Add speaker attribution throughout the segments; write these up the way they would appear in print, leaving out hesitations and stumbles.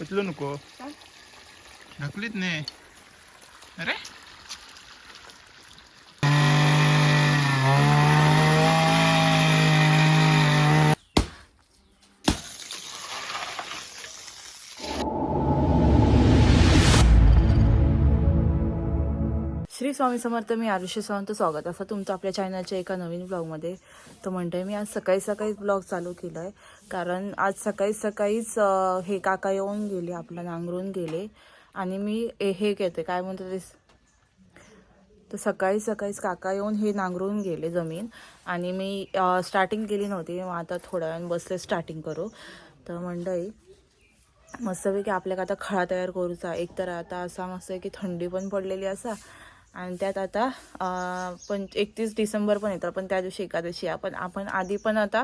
Speaker 1: उचलू नको, ढकलीत नाही. अरे
Speaker 2: श्री स्वामी समर्थ. मी आरुषी सावंत. स्वागत असं तुमचं आपल्या चॅनलच्या एका नवीन ब्लॉगमध्ये. तर म्हणते मी आज सकाळीच ब्लॉग चालू केला आहे, कारण आज सकाळीच हे काका येऊन गेले, आपला नांगरून गेले. आणि मी हे घेते काय म्हणतो ते, तर सकाळीच काका येऊन हे नांगरून गेले जमीन. आणि मी स्टार्टिंग केली नव्हती, मग आता थोड्या वेळाने बसले स्टार्टिंग करू. तर मंडळी मस्तपैकी आपल्याला आता खळा तयार करूचा. एक तर आता असा मस्त आहे की थंडी पण पडलेली असा, आणि त्यात आता 31 डिसेंबर पण येतं, पण त्या दिवशी एकादशी. आपण आधी पण आता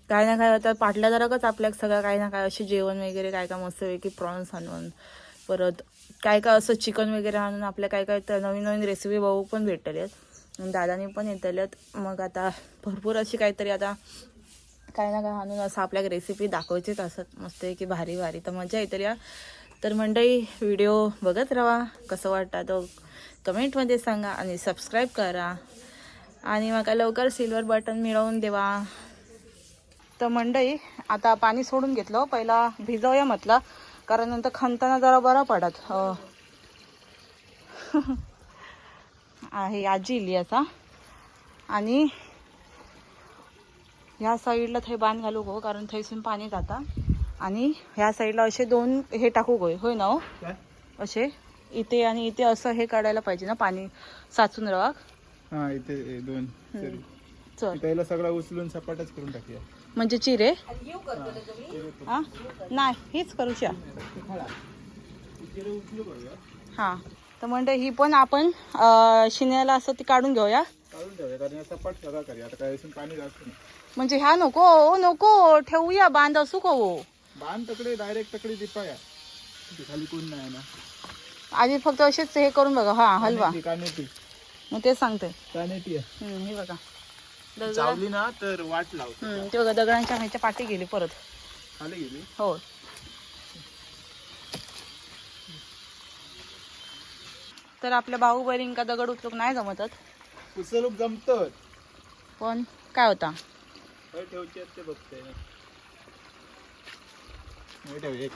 Speaker 2: काय ना काय आता पाटल्या जराकच आपल्याला सगळं काय ना काय असे जेवण वगैरे काय मस्तपैकी प्रॉन्स आणून, परत काय असं चिकन वगैरे आणून आपल्या काय नवीन रेसिपी बघू पण भेटल्यात, दादानी पण येतल्यात. मग आता भरपूर अशी काहीतरी आता काय ना काय आणून असं आपल्याला रेसिपी दाखवायचीच असत मस्त आहे की भारी. तर मजा येते या. तर मंडळी व्हिडिओ बघत राहा, कसं वाटतं तो कमेंटमध्ये सांगा आणि सबस्क्राईब करा, आणि मला लवकर सिल्वर बटन मिळवून देवा. तर मंडळी आता पाणी सोडून घेतलं, पहिला भिजवूया म्हटलं, कारण नंतर खणताना जरा बरं पडत. आहे आजी इली असा, आणि ह्या साईडला थंय बांध घालू गो, कारण थंयसून पाणी जाता. आणि ह्या साईडला असे 2 हे टाकू गो, होय ना हो, असे इथे आणि इथे असं हे काढायला पाहिजे ना, पाणी साचून राहा.
Speaker 1: हा इथे 2
Speaker 2: चल
Speaker 1: पहिला सगळा उचलून सपाटच करून टाकूया.
Speaker 2: म्हणजे चिरे हा नाही हीच करूया. हा तर म्हणजे ही पण आपण शिन्याला असं ती काढून घेऊया,
Speaker 1: काढून ठेवूया, कारण सपाट सगळा करूया. आता काय पाणी जास्त नाही,
Speaker 2: म्हणजे ह्या नको ठेवूया, बांध असू का हो,
Speaker 1: बांध तकडे डायरेक्ट तकडे दिपाया, खाली कोण नाही ना.
Speaker 2: आधी फक्त असेच हे करून बघा. हा हलवा,
Speaker 1: कानेटी
Speaker 2: मग ते सांगते.
Speaker 1: कानेटी आहे.
Speaker 2: हे बघा
Speaker 1: चावली ना तर वाट लावतो.
Speaker 2: ते बघा दगडांच्या ह्याच्या पाठी गेली परत
Speaker 1: खाली गेली.
Speaker 2: हो. तर आपल्या बाहुबली का दगड उचलूक नाही जमतत,
Speaker 1: उचलूक जमतं,
Speaker 2: पण काय होता
Speaker 1: ठेवचे ते बघते. एक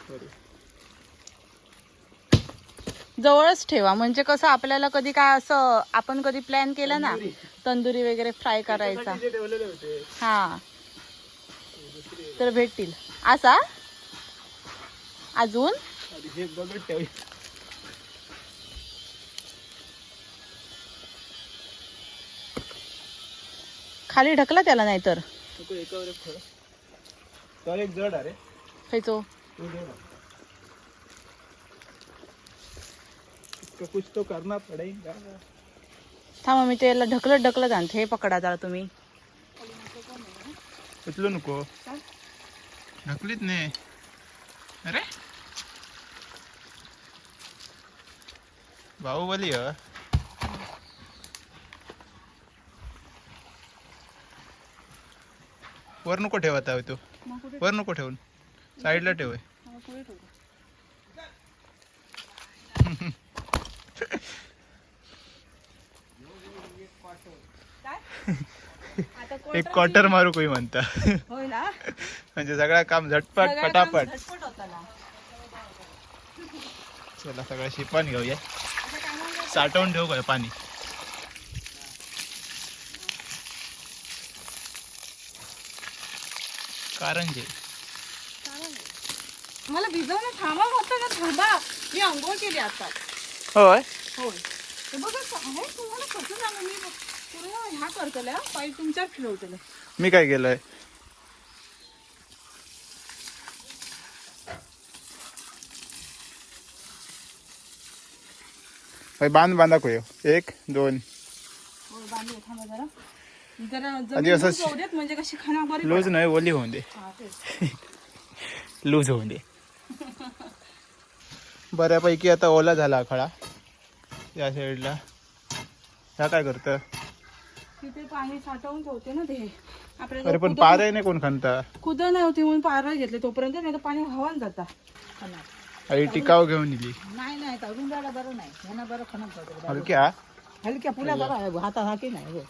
Speaker 2: जवळच ठेवा, म्हणजे कसं आपल्याला कधी काय असं आपण कधी प्लॅन केला ना, तंदुरी वगैरे फ्राय करायचा, हा तर भेटतील असा. अजून खाली ढकला त्याला, नाही तर
Speaker 1: एक जड अरे
Speaker 2: खायचो.
Speaker 1: कुछ तो करना पडेगा.
Speaker 2: थांबा मी त्याला ढकलत आणते. हे पकडा जरा तुम्ही.
Speaker 1: उचलू नको, ढकलीत नाही. अरे बाहुबली वर नको ठेवता तू, वर नको ठेवून साईडला ठेव. एक क्वार्टर मारू कोई म्हणता,
Speaker 2: होय ना,
Speaker 1: म्हणजे सगळं काम झटपट पटापट. चला सगळं शिपण घेऊया, साठवून ठेवू काय पाणी. कारंजे
Speaker 2: मला भिजवणं थांबा होतं ना, थांबा मी अंघोळ केली आता.
Speaker 1: होय
Speaker 2: होय ते बघा काय तुम्हाला कसं सांगू, मी पूर्ण ह्या करतले पाय तुमच्यात फिरवतले.
Speaker 1: मी काय केलंय, बांधा कोय 1 2
Speaker 2: बांधू. थांबा जरा जरा
Speaker 1: आधी असं
Speaker 2: जाऊ देत, म्हणजे कशी खाना बरी
Speaker 1: लूज नाही, ओली होऊन दे. लूज होऊन दे. बऱ्यापैकी आता ओला झाला खळा या साईडला. ह्या काय करतं,
Speaker 2: तिथे पाणी साठवून ठेवते ना ते आपल्याला.
Speaker 1: अरे पण पार आहे नाही कोण खणता,
Speaker 2: कुदं नाही होती म्हणून पार घेतले तोपर्यंत, नाही तर पाणी हवान जाता.
Speaker 1: आई टिकाव घेऊन इली
Speaker 3: नाही नाही रुंदाला बरं नाही ह्यांना बरं खणक पडतं
Speaker 1: हलक्या
Speaker 3: हलक्या पुल्या बरं आहे हातात हाकी नाही हो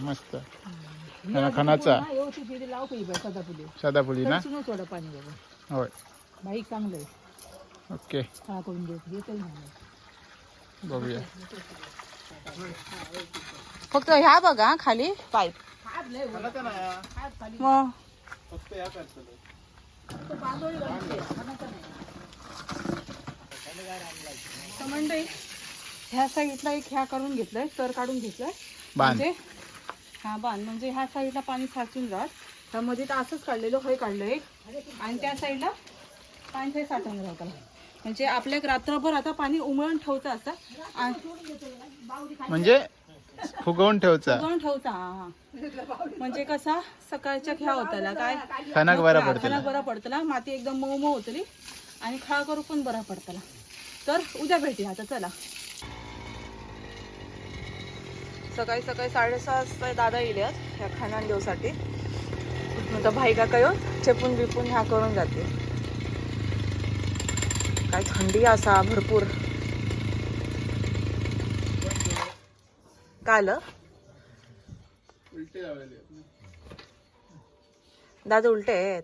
Speaker 1: मस्त खणाचा
Speaker 3: व्यवस्थित इथे लाव काही सदापुली
Speaker 1: सदाफुली ना
Speaker 3: सुनो थोडं पाणी बाबा
Speaker 1: होय
Speaker 3: बाईक चांगलं आहे
Speaker 1: ओके
Speaker 3: खळा करून देत येतही नाही
Speaker 1: बघूया
Speaker 2: फक्त ह्या बघा खाली पाईप मग मंडई ह्या साईडला एक ह्या करून घेतलंय तर काढून घेतलंय
Speaker 1: बांध.
Speaker 2: म्हणजे हा बांध म्हणजे ह्या साईडला पाणी साचून राहत त्यामध्ये तर असंच काढलेलं हे काढलं एक आणि त्या साईडला पाणी ते साठवून राहतं म्हणजे आपल्या रात्रभर आता पाणी उमळून ठेवतं असं
Speaker 1: म्हणजे फुगवून ठेवचा
Speaker 2: उमळून ठेवता हा म्हणजे कसा सकाळच्या ख्या होताला काय
Speaker 1: खणाक बरा पडतो
Speaker 2: खणाक बरा पडतला माती एकदम मऊ मऊ होतली आणि खळा करू पण बरा पडतला तर उद्या भेटूया आता चला सकाळी सकाळी 6:30 वाजता दादा येल्यात ह्या खाना देऊसाठी आता भाई का काय चेपून बिपून ह्या करून जाते काय थंडी असा भरपूर काल दादा उलटे आहेत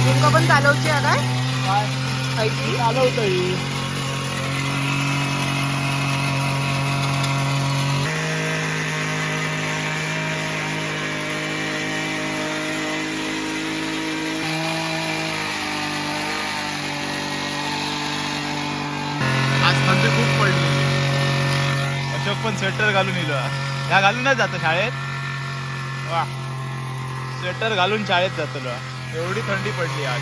Speaker 2: तुमका पण चालवची आहे काय खायची
Speaker 1: चालवतोय आज थंडी खूप पडली अशोक पण स्वेटर घालून इलो ह्या घालून नाही जातो शाळेत वा स्वेटर घालून शाळेत जातो एवढी थंडी पडली आज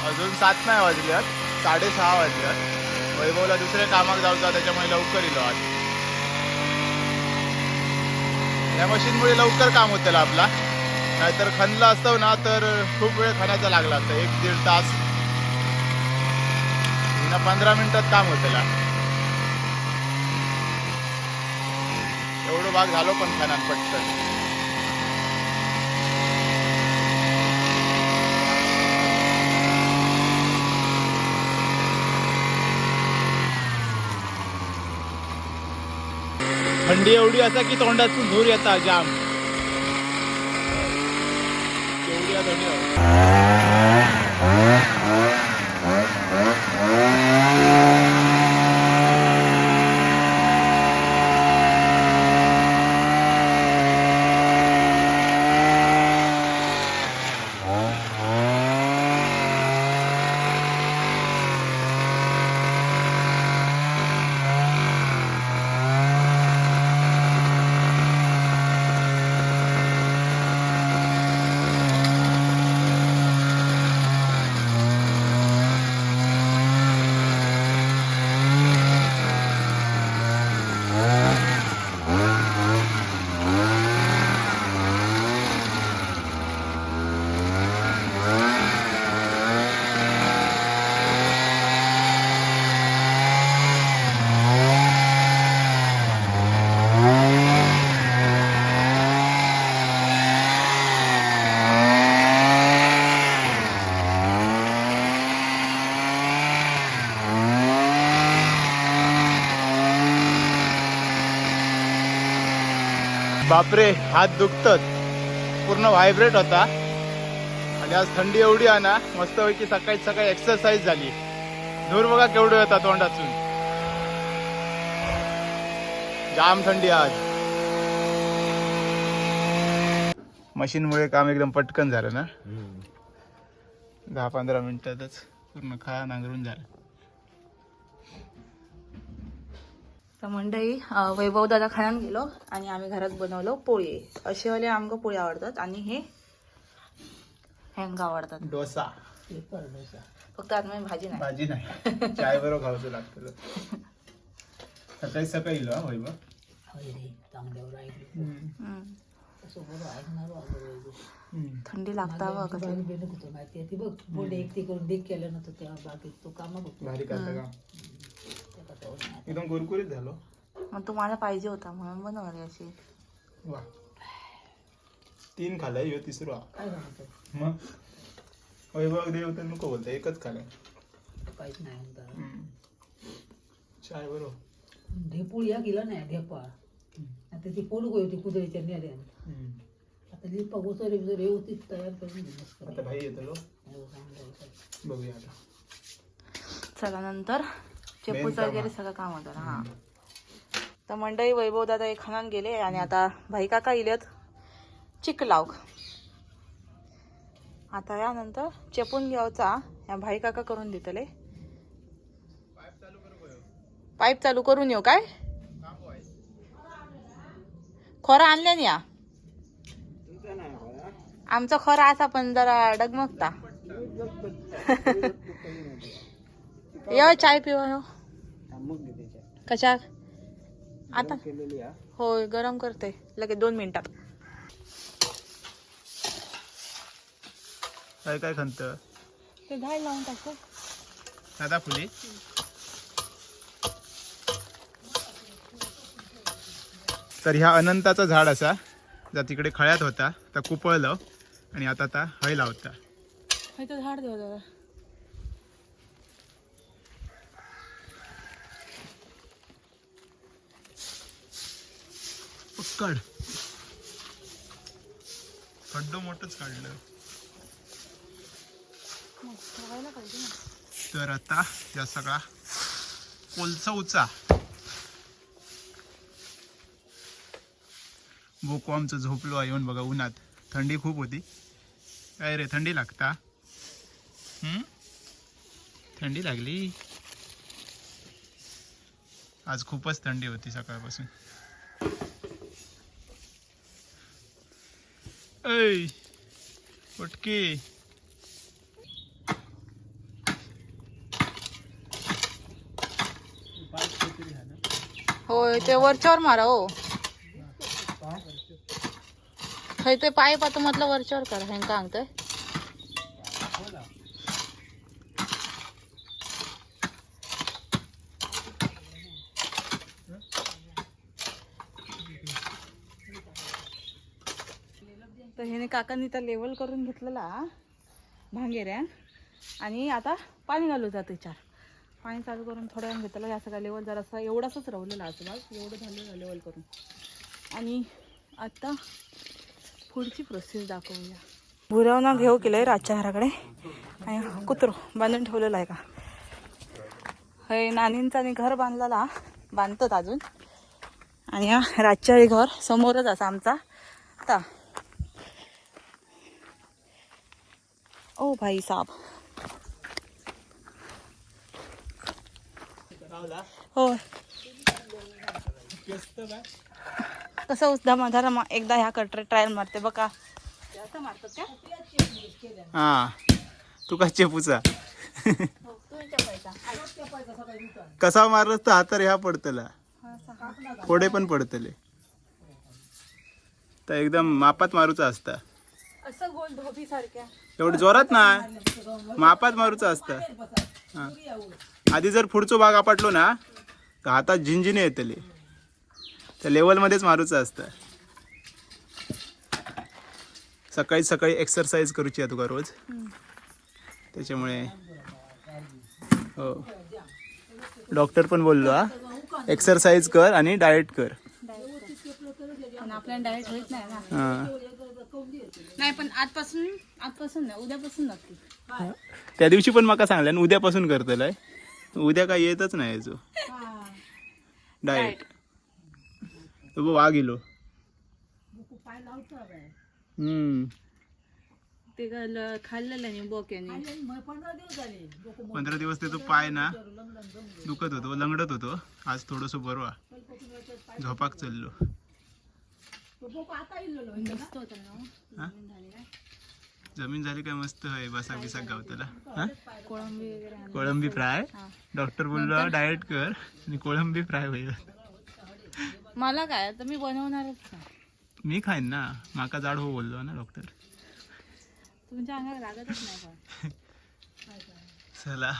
Speaker 1: अजून 7 नाही वाजल्यात 6:30 वाजल्यात वैभवला दुसऱ्या कामाक जाऊचा त्याच्यामुळे लवकर इलो आज या मशीनमुळे लवकर काम होतं आपला नाहीतर खणला असतो ना तर खूप वेळ खणायचा लागला असता 1-1.5 तास 15 मिनिटात काम होतं एवढं भाग झालो पण खणात पटकन थंडी एवढी असा की तोंडातून धूर येता जाम एवढी थंडी बापरे हात दुखतात पूर्ण व्हायब्रेट होता आणि आज थंडी एवढी आहे ना मस्तपैकी सकाळी सकाळी एक्सरसाइज झाली धूर बघा केवढं येतात तोंडातून जाम थंडी आज मशीनमुळे काम एकदम पटकन झालं ना 10-15 मिनिटातच पूर्ण खा नांगरून झालं
Speaker 2: तर मंडळी वैभव दादा खाण्यात गेलो आणि आम्ही घरात बनवलो पोळी असे वाले आमका पोळी आवडतात आणि हे हँगा आवडतात
Speaker 1: डोसा
Speaker 2: फक्त आता भाजी नाही
Speaker 1: चाय बरोबर खावचं लागतं सकाळी सकाळी इलो वैभव
Speaker 3: चांगल्यावर ऐकली
Speaker 2: हम्म.
Speaker 3: तसं बरं ऐकणार आलं
Speaker 2: थंडी लागता बघ कसं.
Speaker 3: बेनक होतं माहिती आहे ती बघ बोर्ड एक ती करून देख केलं नव्हतं तेव्हा बाकी तो कामात होतो
Speaker 1: भारी करता का
Speaker 3: त्या कथावर नाही.
Speaker 1: एकदम कुरकुरीत झालो.
Speaker 2: मग तुम्हाला पाहिजे होता म्हणून बनवली अशी.
Speaker 1: वा 3 खाल्लाय ह्यो तिसरा.
Speaker 3: काय म्हणायचं
Speaker 1: मग वैभव देव तर नको बोलता एकच खाल्लाय.
Speaker 3: काहीच नाही म्हणता
Speaker 1: चाय बरोबर.
Speaker 3: ढेपूळ या गेला नाही ढेपा आता ती पोळू होती कुदळीच्या नेल्यान आता लिपा गोचरे बिचरे होती तयार करून दिली
Speaker 1: आता भाई येतो लो.
Speaker 3: मस्त.
Speaker 1: बघूया आता.
Speaker 2: चला नंतर चेपूचं
Speaker 1: काम
Speaker 2: वगैरे
Speaker 1: हा.
Speaker 2: सगळं काम होतं ना. हा तर मंडळी वैभव दादा एक खानान गेले आणि आता भाई काका इलेत चिकलाव. आता यानंतर चेपून घ्यावचा या भाई काका करून देतले. पाईप चालू करून येऊ काय खोरा आणले या आमचा खोरा असा पण जरा डगमगता. ये चाय पिवा हो. कशा आता होय गरम करते लगेच 2 मिनिटात.
Speaker 1: काय काय खंत
Speaker 2: ते झाड लावून टाकतो.
Speaker 1: दादा फुली. तर ह्या अनंताचं झाड असा ज्या तिकडे खळ्यात होता तर कुपळलं आणि आता हय लावता.
Speaker 2: इथं झाड देऊ दादा.
Speaker 1: पक्कड खड्डो मोठंच काढलं. तर आता या सगळा कोलचवचा बोको आमचं झोपलो आहे येऊन बघा उन्हात. थंडी खूप होती. काय रे थंडी लागता? थंडी लागली आज खूपच थंडी होती सकाळपासून. ऐ पटके
Speaker 2: होय ते वरच्यावर मारा हो. खय ते पाईप आता म्हटलं वरच्यावर करा हेंका सांगतोय. तर ह्याने काकांनी तर लेवल करून घेतलेला भांगेऱ्या आणि आता पाणी घालू जाते 4. पाणी चालू करून थोड्या वेळ घेतलं. या सगळ्या लेवल जरासा एवढाच राहिलेला आजूबाजू एवढं झालेलं लेवल करून. आणि आता पुढची प्रोसेस दाखवूया. भुरवणा घेऊ केलंय रातच्या घराकडे आणि कुत्रो बांधून ठेवलेला आहे का. हे नानींचा घर बांधलेला बांधतात अजून. आणि हा रातच्या घर समोरच असा आमचा. आता ओ भाई साहब होय कसं उचदा एकदा ह्या कटर ट्रायल मारते बघा.
Speaker 1: हा तू काय चेपूचा कसा मारलास तर हातार ह्या पडतला फोडे पण पडतले. तर एकदम मापात मारूचा असता.
Speaker 2: असं गोल धोबी सारख्या
Speaker 1: एवढं जोरात ना मापात मारूचा असता. हा. आधी जर पुढचो भाग आपटलो ना तर हातात झिंजिने येतले. त्या लेवल मध्येच मारूचा असतं. सकाळी सकाळी एक्सरसाइज करूची आहे तुका रोज. त्याच्यामुळे हो डॉक्टर पण बोललो हा एक्सरसाइज कर आणि डाएट कर.
Speaker 2: पण आपल्याला डाएट होत नाही ना.
Speaker 1: हा
Speaker 2: नाही पण आजपासून नाही उद्यापासून नक्की.
Speaker 1: त्या दिवशी पण माका सांगल्यान उद्यापासून करतलंय. उद्या काय येतच नाही याचो डाएट. तो वाघ इलो
Speaker 2: ते खाल्लेलं नाही बोक्याने.
Speaker 1: 15 दिवस ते तो पाय ना दुखत होतो लंगडत होतो. आज थोडस बरं झोपाक चाललो. हा? जमीन झाली काय मस्त आहे. बसा बिसा गावताला
Speaker 2: कोळंबी वगैरे
Speaker 1: कोळंबी फ्राय. डॉक्टर बोललो डाएट कर आणि कोळंबी फ्राय होईल.
Speaker 2: मला काय आता मी बनवणारच ना.
Speaker 1: मी खाईन ना, माका जाड हो बोललो ना डॉक्टर.
Speaker 2: तुमच्या अंगावर लागतच नाही पण.
Speaker 1: चला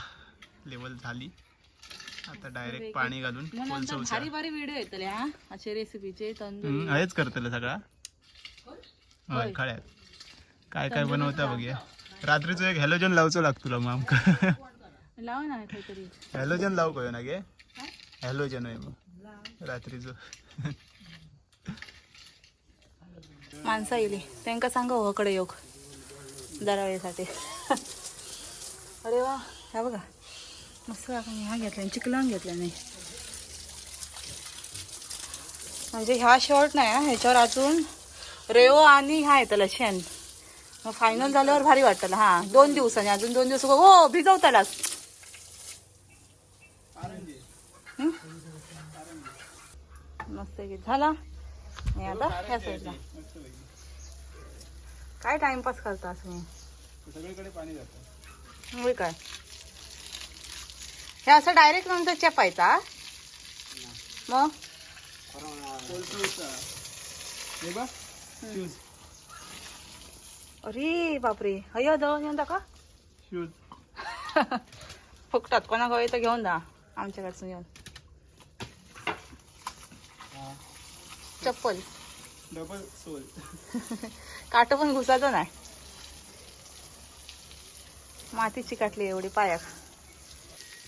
Speaker 1: लेवल झाली, आता डायरेक्ट पाणी घालून
Speaker 2: मग नंतर
Speaker 1: कोलसवचा.
Speaker 2: भारी भारी व्हिडिओ येतले हा असे रेसिपीचे तंदुरी.
Speaker 1: हेच करतलं सगळा. होय खळ्यात काय काय बनवता बघूया. रात्रीचो एक हॅलोजन लावचो लागतो तुला मग आमका.
Speaker 2: लाव ना काहीतरी.
Speaker 1: हॅलोजन लावू कयो ना गे. हॅलोजन आहे मग रात्रीचो.
Speaker 2: माणसं येईल त्यांका सांगा कडे योग जरा वेळेसाठी. अरे वा ह्या बघा मस्त आपण ह्या घेतल्या चिकलान घेतल्या नाही म्हणजे ह्या शॉर्ट नाही हा, ह्याच्यावर अजून रेओ आणि ह्या येतला शेण. मग फायनल झाल्यावर भारी वाटतं. हा 2 दिवसांनी अजून 2 दिवस हो भिजवतालाच. मस्त की झाला. आणि आता ह्या साईडला काय टाइमपास करता तुम्ही.
Speaker 1: सगळीकडे पाणी जातं.
Speaker 2: होय काय हे असं डायरेक्ट नंतर चेपायचा मग. अरे बापरे अय्या दळून येऊन टाका. फुकटात कोणा गावी तर घेऊन जा आमच्याकडचं घेऊन. चप्पल
Speaker 1: डबल सोल.
Speaker 2: काट पण घुसायचं नाही. माती चिकाटली एवढी पायाक.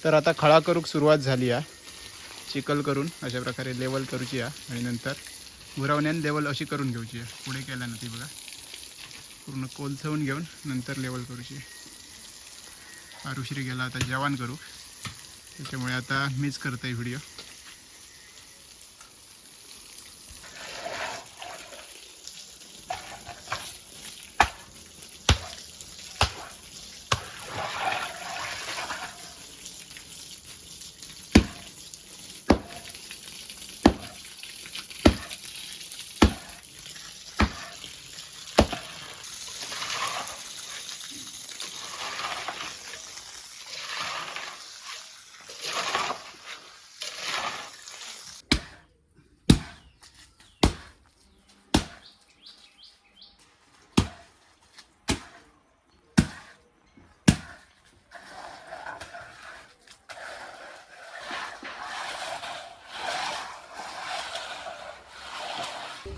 Speaker 1: तर आता खळा करूक सुरुवात झाली आहे. चिकल करून अशा प्रकारे लेवल करूची आहे आणि नंतर भुरावण्यान लेवल अशी करून घेऊची आहे. पुढे केल्या ना ती बघा पूर्ण कोलसवून घेऊन नंतर लेवल करूची. आरुश्री गेला आता जेवण करू, त्याच्यामुळे आता मीच करतोय व्हिडिओ.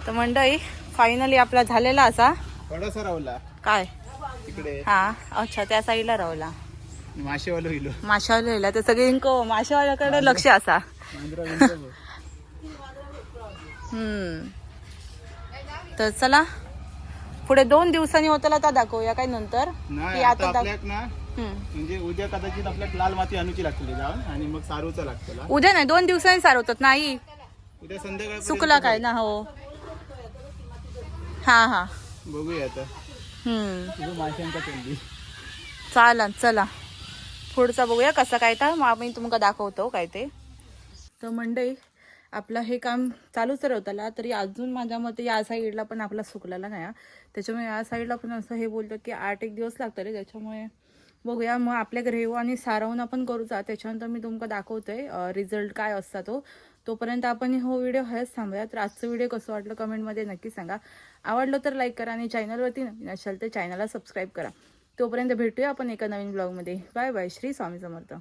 Speaker 2: तर मंडळी फायनली आपला झालेला असा
Speaker 1: थोडासा रावला
Speaker 2: काय
Speaker 1: तिकडे
Speaker 2: हा अच्छा त्या साईडला रावला
Speaker 1: माशेवालो हिलो.
Speaker 2: माशावाला येला तर सगळे माशावाल्याकडे लक्ष असा. तर चला पुढे 2 दिवसांनी होताला तर दाखवूया काय नंतर
Speaker 1: नाही
Speaker 2: की
Speaker 1: आता
Speaker 2: आता
Speaker 1: आपल्याक ना म्हणजे उद्या कदाचित आपल्याक लाल माती आणूची लागतली जाऊन आणि मग सारूचा लागतला.
Speaker 2: उद्या नाही 2 दिवसांनी सारवतात नाही
Speaker 1: उद्या संध्याकाळ
Speaker 2: सुकला काय ना. हो हा हा
Speaker 1: बघूया आता. तुझं माशांचा तोंडी.
Speaker 2: चालन चला पुढचा बघूया कसं काय तर मग आम्ही तुम्हाला दाखवतो काय ते. तर मंडळी आपलं हे काम चालूच राहताला तरी अजून माझ्या मते या साईडला पण आपला सुकलेला नाही. त्याच्यामुळे या साईडला पण असं हे बोलतो की 8-1 दिवस लागतले. त्याच्यामुळे बघूया मग आपल्या रेव आणि सारवून आपण करूचा. त्याच्यानंतर मी तुमका दाखवतोय रिझल्ट काय असता तो. तोपर्यंत आपण हो व्हिडिओ हेच थांबूया. तर आजचं व्हिडिओ कसं वाटलं कमेंटमध्ये नक्की सांगा. आवडलं तर लाईक करा आणि चॅनलवरती नवीन असेल तर चॅनलला सबस्क्राईब करा. तोपर्यंत भेटूया आपण एका नवीन ब्लॉगमध्ये. Bye bye. श्री स्वामी समर्थ.